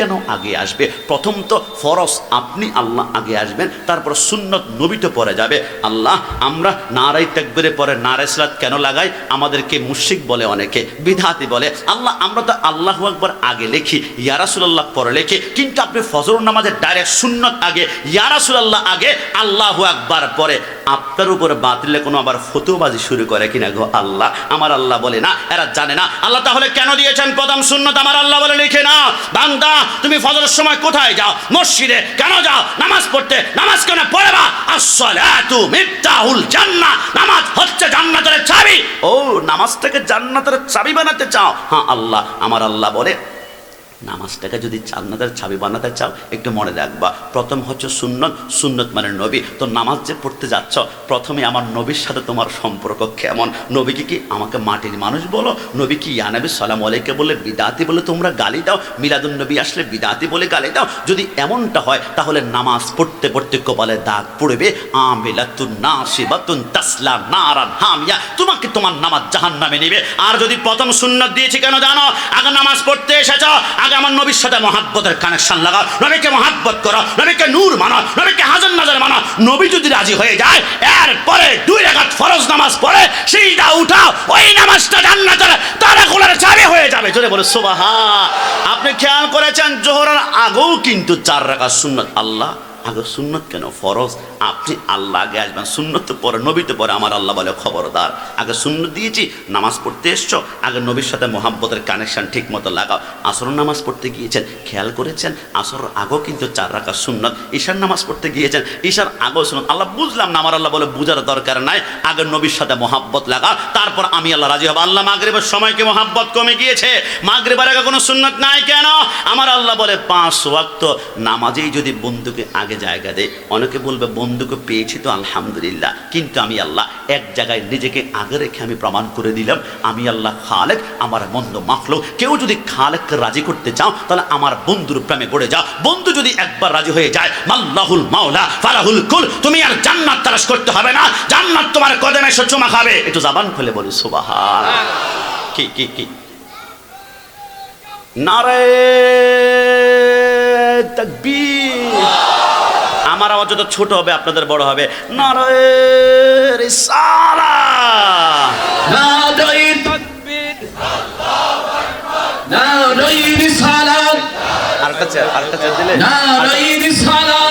কেন আগে আসবে? প্রথম তো ফরজ আপনি আল্লাহ আগে আসবেন, তারপর সুন্নত নবী তো পরে যাবে। আল্লাহ আমরা নারাই তাকবীরের পরে নারায়ে সালাত কেন লাগাই? আমাদেরকে মুশরিক বলে, অনেকে বিদআতি বলে। আল্লাহ আমরা তো আল্লাহু আকবার আগে লিখি, ইয়া রাসূলুল্লাহ পরে লিখি, কিন্তু আপনি ফজর নামাজে ডাইরেক্ট সুন্নত আগে, ইয়া রাসূলুল্লাহ আগে, আল্লাহু আকবার পরে। আপনার উপরে বাতিলে কোনো আবার ফতোয়াবাজি শুরু করে কিনা গো আল্লাহ? আমার আল্লাহ বলে না, এরা জানে না। আল্লাহ তাহলে কেন দিয়েছেন প্রথম সুন্নত? আমার আল্লাহ বলে লিখে না, বান্দা তুমি ফজরের সময় কোথায় যাও? মসজিদে। কেন যাও? নামাজ পড়তে। নামাজ কেন পড়বা? আসসালাতু মিফতাহুল জান্নাহ, নামাজ হচ্ছে জান্নাতের চাবি। ও, নামাজটাকে জান্নাতের চাবি বানাতে চাও? হ্যাঁ আল্লাহ, আমার আল্লাহ বলে নামাজটাকে যদি জান্নাতের চাবি বানাতে চাও একটু মনে রাখবা, প্রথম হচ্ছে সুন্নত। সুন্নত মানে নবী। তো নামাজ যে পড়তে যাচ্ছ, প্রথমে আমার নবীর সাথে তোমার সম্পর্ক কেমন? নবীকে কি আমাকে মাটির মানুষ বলো? নবী কি ইয়া নবী সালাম আলাইকে বলে বিদাতি বলে তোমরা গালি দাও? মিলাদুন নবী আসলে বিদাতি বলে গালি দাও? যদি এমনটা হয় তাহলে নামাজ পড়তে পড়তে কপালে দাগ পড়বে, আমিলাতুন নাসিবাতুন তাসলা নারান হামিয়া, তোমাকে তোমার নামাজ জাহান্নামে নেবে। আর যদি প্রথম সুন্নত দিয়েছি কেন জানো? আগে নামাজ পড়তে এসেছ, আমার নবীর সাথে মহাব্বতের কানেকশন লাগাও, নবীকে মহাব্বত করো, নবীকে নূর মানো, নবীকে হাজার নাজার মানো। নবী যদি রাজি হয়ে যায়, এরপরে 2 রাকাত ফরজ নামাজ পড়ে সিজদা উঠাও, ওই নামাজটা জান্নাতের তালাখুলের চাবি হয়ে যাবে। জোরে বলে সুবহান। আপনি খেয়াল করেছেন জোহরের আগেও কিন্তু 4 রাকাত সুন্নত। আল্লাহ আগে সুন্নত কেন? ফরজ। আপনি আল্লাহ আগে আসবেন, সুন্নত তো পরে, নবী তো পরে। আমার আল্লাহ বলে খবরদার, আগে সুন্নত দিয়েছি, নামাজ পড়তে এসছো, আগে নবীর সাথে মহাব্বতের কানেকশন ঠিক মতো লাগাও। আসর নামাজ পড়তে গিয়েছেন, খেয়াল করেছেন আসর আগেও কিন্তু 4 রাকাত সুন্নত। ঈশার নামাজ পড়তে গিয়েছেন, ঈশার আগেও সুন্নত। আল্লাহ বুঝলাম না, আমার আল্লাহ বলে বুঝার দরকার নাই, আগে নবীর সাথে মহাব্বত লাগাও, তারপর আমি আল্লাহ রাজি হব। আল্লাহ মাগরিবের সময় কি মহাব্বত কমে গিয়েছে? মাগরিবের আগে কোনো সুন্নত নাই কেন? আমার আল্লাহ বলে 5 ওয়াক্ত নামাজেই যদি বন্ধুকে আগে জায়গা দেয়, অনেকে বলবে বন্ধুকে পেয়েছি তো আলহামদুলিল্লাহ, কিন্তু আমি আল্লাহ এক জায়গায় নিজেকে আগে রেখে আমি প্রমাণ করে দিলাম আমি আল্লাহ খালেক, আমার বন্ধু মাখলুক। কেউ যদি খালেককে রাজি করতে চাও তাহলে আমার বন্ধুর প্রেমে পড়ে যাও। বন্ধু যদি একবার রাজি হয়ে যায়, মাল্লাহুল মাওলা ফালাহুল কুল, তুমি আর জান্নাত তালাশ করতে হবে না, জান্নাত তোমার কদমে এসে চুমা খাবে। একটু জবান খুলে বলি সুবহান। কি কি কি নারে তাকবীর। আমার আওয়াজ যত ছোট হবে আপনাদের বড় হবে। নারে রিসালাত, নারে তাকবীর, নারে রিসালাত, আর কাছে দিলে নারে রিসালাত।